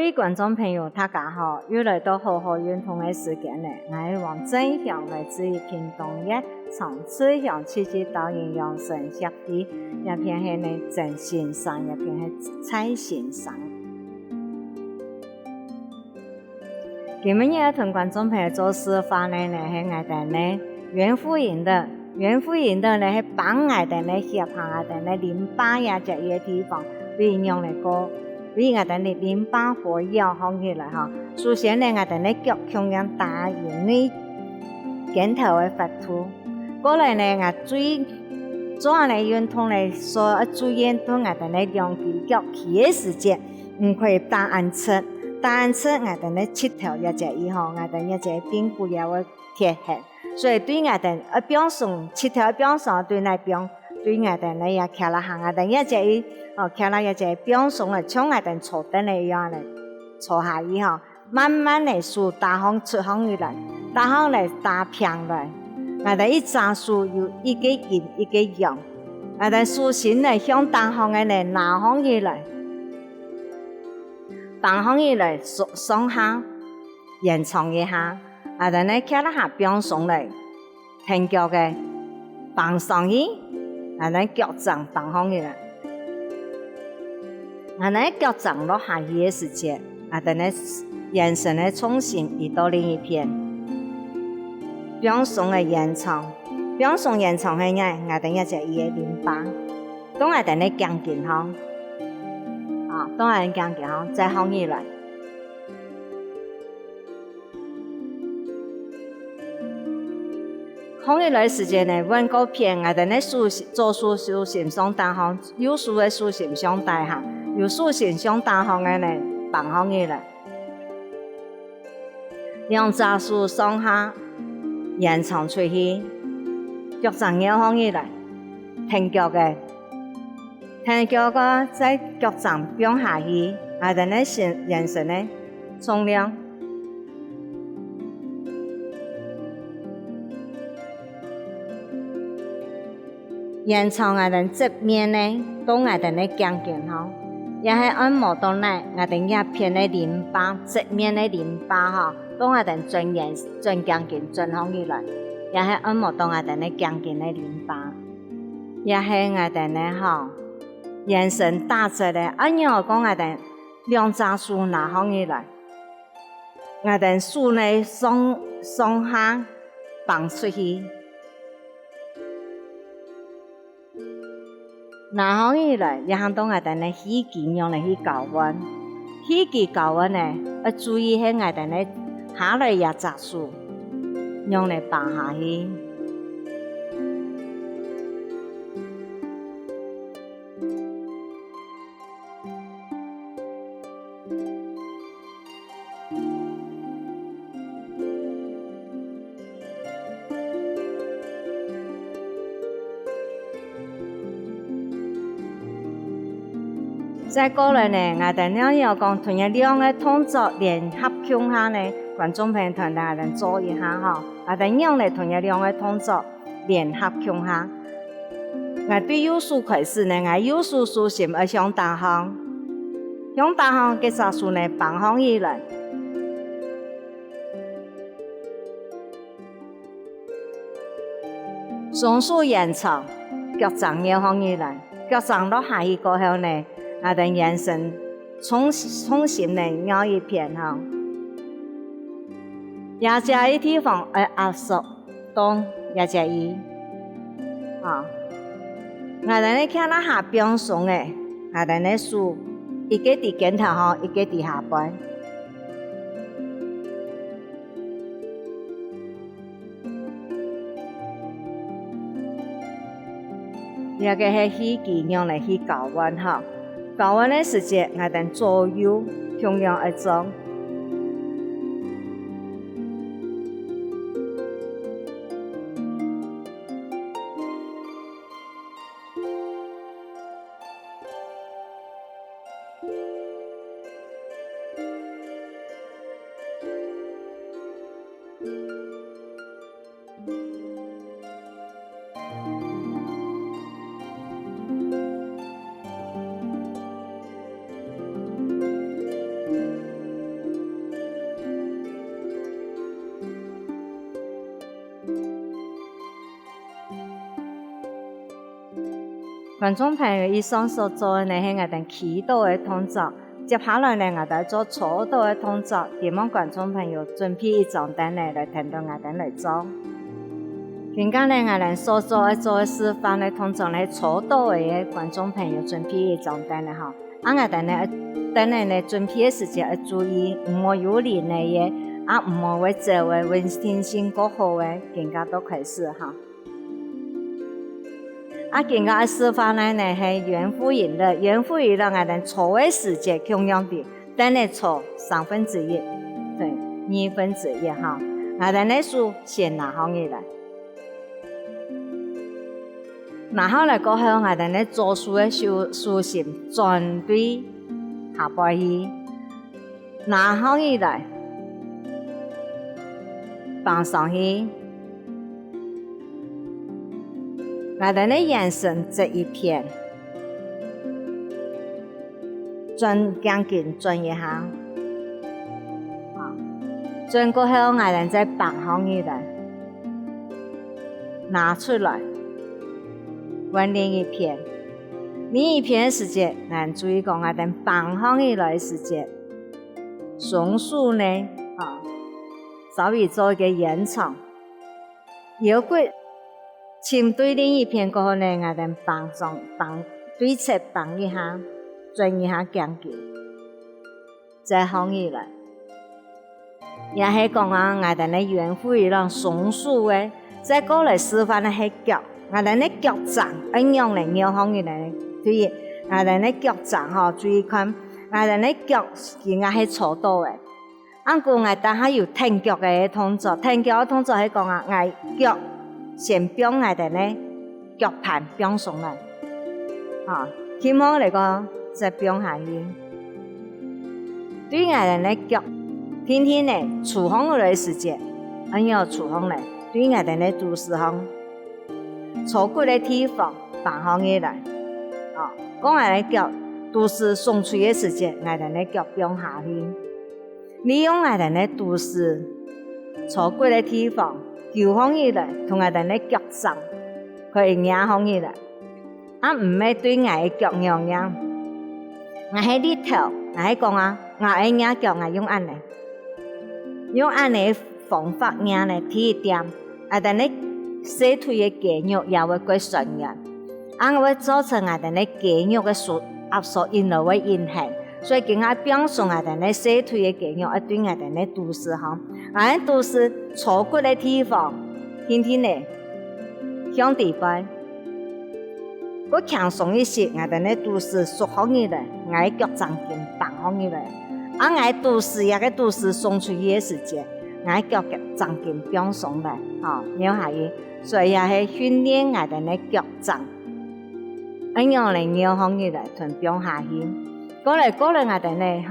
位观众朋友，大家好！又来到好好运动的时间了。我是王正祥，来自于屏东县长治乡7级导演养生协会，一片是呢郑先生，一片是蔡先生。今日要同观众朋友做示范呢，是我哋呢原复营的呢是帮我哋呢协下我哋呢淋巴呀这些地方，利用嚟个。为我哋呢淋巴活跃好起来哈。首先呢，我哋呢脚向样打因为肩头的发土，过来呢我做呢运动呢，所注意到我哋呢两只脚起的时间，唔可以打暗侧，我哋呢膝头一只以后，我哋一只髌骨也会贴痕，所以对我哋一边上膝头一边上对那边。对我哋呢也徛啦下，我哋一只徛啦一只边上嚟，像我哋坐凳嚟一样嚟坐下以后，慢慢嚟数打向出向以来，打向嚟打平来，我哋一扎数有一个硬一个阳，我哋数线嚟向打向嘅嚟拿向以来，放向以来上下延长一下，我哋呢徛啦下边上嚟停脚嘅放上去。我哋腳掌放放起來，我哋腳掌落下去嘅時間，我哋呢眼神呢重新移到另一邊，邊上嘅延長係咩？我哋一隻嘢淋巴，當我哋呢更健康，當我哋更健康，再放起來。放起來時間呢，揾個片，我哋呢做數線上大行，有數嘅數線上大行，有數線上大行嘅呢，放放起來，兩隻數上下延長出去，腳掌要放起來，停腳嘅在腳掌邊下去，我哋呢眼神呢重量。延長我哋側面呢，到我哋呢更健康，也係按摩到呢我哋一片的淋巴，側面的淋巴哈，到我哋轉更健轉好起來，也係按摩到我哋呢更健的淋巴，也係我哋呢哈，眼神打直咧，按樣講我哋兩隻手拿好起來，我哋手呢上下放出去。拿好起來，也行到我哋呢氣機用嚟去搞溫，氣機搞溫呢，要注意喺我哋呢下來也扎數，用嚟放下去。再過來呢，我哋呢要講同一兩個動作聯合向下呢，觀眾朋友同我哋做一下哈。我哋用嚟同一兩個動作聯合向下。我對右手開始呢，我右手手心要向大方嘅隻手呢放放起來，雙手延長，腳掌要放起來，腳掌落下去過後呢。我哋眼神重新嚟咬一片哈，也只一地方壓縮到也只一我哋呢看到下邊上嘅，我哋呢數一個喺肩頭哈，一個喺下背，一個係氣機用嚟去搞溫哈。搞完的時間，我哋左右同樣一做。观众朋友以上所做的呢是我哋祈禱嘅動作，接下來呢我哋做初禱嘅動作，希望觀眾朋友準備一張單呢來聽到我哋來做。今日呢我哋所做嘅示範嘅動作呢，初禱嘅觀眾朋友準備一張單呢嚇，我哋呢等陣呢準備嘅時間要注意，唔好有離呢嘢，唔好會做嘅穩定性過好嘅，更加都開始嚇。今日示範呢係元輔營的，元輔營的我哋搓嘅時間同樣地，等你搓1/3，對1/2嚇。我哋呢數先拿好起來，拿好來過後，我哋呢做數嘅數線轉對下背去，拿好起來，放上去。我哋呢眼神這一片，轉將近轉一下，轉過後我哋再放好起來，拿出來，換另一片。另一片嘅時間，我注意講我哋放好起來嘅時間，松樹呢，稍微做一個延長，有過。前對另一片過後呢，我哋放對側放一下，轉一下將近，再放起來。也係講我哋呢元輔營讓松樹嘅，再過來示範呢係腳，我哋呢腳掌一樣嚟扭放起來，注意我哋呢腳掌注意看，我哋呢腳應該係錯到嘅。按過我哋還有停腳嘅動作，停腳嘅動作係講我腳。先將我哋呢腳盤放上來，希望嚟個再放下去。對我哋呢腳天天呢觸碰落來時間，要觸碰嚟，對我哋呢肚臍方、坐骨嘅地方放好起來。講我哋腳肚臍鬆出嘅時間，我哋呢腳放下去，利用我哋呢肚臍、坐骨嘅地方。搖放起來，同我哋呢腳掌可以壓放起來，唔係對我嘅腳樣樣。我喺呢頭，我喺講我喺壓腳，我用按呢方法壓呢提一點，我哋呢小腿嘅肌肉也會過順嘅，會造成我哋呢肌肉嘅壓縮引流會影響。所以今日表現我哋呢小腿嘅肌肉，對我哋呢肚臍行，我喺肚臍坐骨嘅地方，天天呢向地板，我輕鬆一些，我哋呢肚臍縮好起來，我喺腳掌間放好起來，我喺肚臍也個肚臍鬆出去嘅時間，我喺腳掌間放鬆來，扭下去，所以也係訓練我哋呢腳掌，一樣嚟扭好起來，同放下去。過來我哋呢，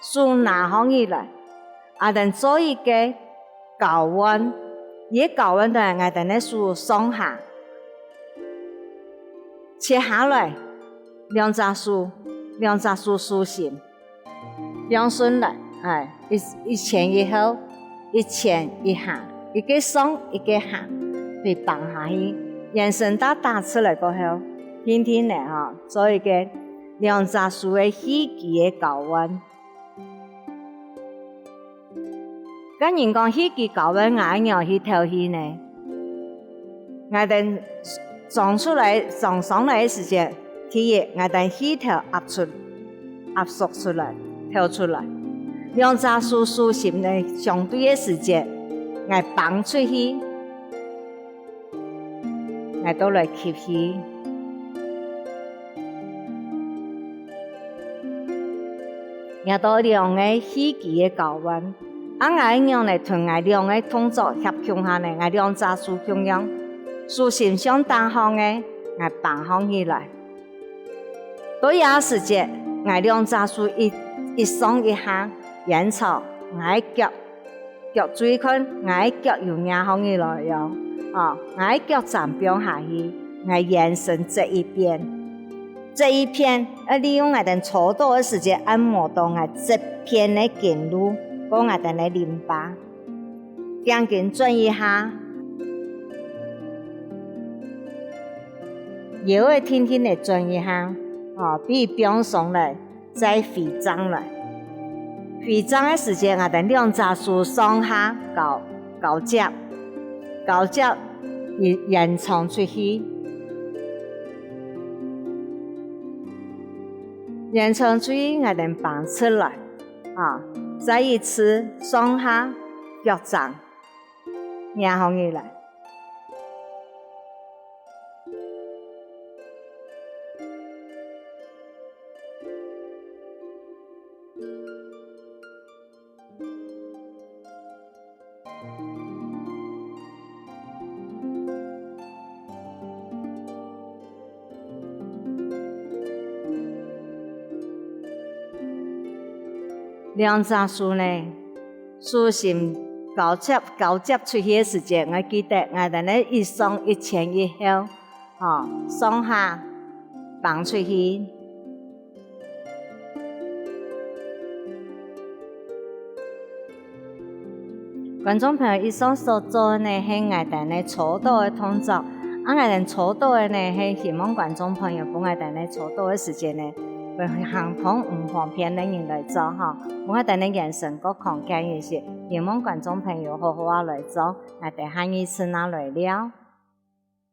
手拿好起來，我哋做一個高溫，一高溫的我哋呢手上下，切下來，兩隻手豎線，兩順來，一前一後，一前一下，一個上一個下，對放下去，眼神打出來過後，天天呢做一個。兩隻手嘅起肌嘅高溫，跟人講起肌高溫，我要去調氣呢。我哋撞上來嘅時間，第一我哋氣頭壓縮出來，調出來。兩隻手豎線呢相對嘅時間，我放出去，我都來吸氣。也到兩個起肌嘅高溫，我樣嚟同我兩個動作合強下呢，我兩隻手同樣，豎線相單方嘅，我放放起來。到有時間，我兩隻手一上一下，延長，我腳注意看，我腳又壓放起來了，我腳掌放下去，我眼神這一邊。這一片，利用我哋搓到嘅時間按摩到我這片嘅經絡，幫我哋嘅淋巴，將近轉一下，摇的轻轻的转一下，比平常嘞再回张了。回张的时间，我哋两只手上下交接，延长出去，延长出去，我哋放出来，再一次上下脚掌，然后来。两只手呢，手心交接出去的时间，我记得我哋呢一上一前一后，上下放出去。观众朋友，以上所做呢，是我哋呢初导的动作。我哋初导的呢，是希望观众朋友帮我哋呢初导的时间呢。行通唔方便的人来做我哋呢眼神个空间一些，希望观众朋友好好来做，我哋下一次拿来了。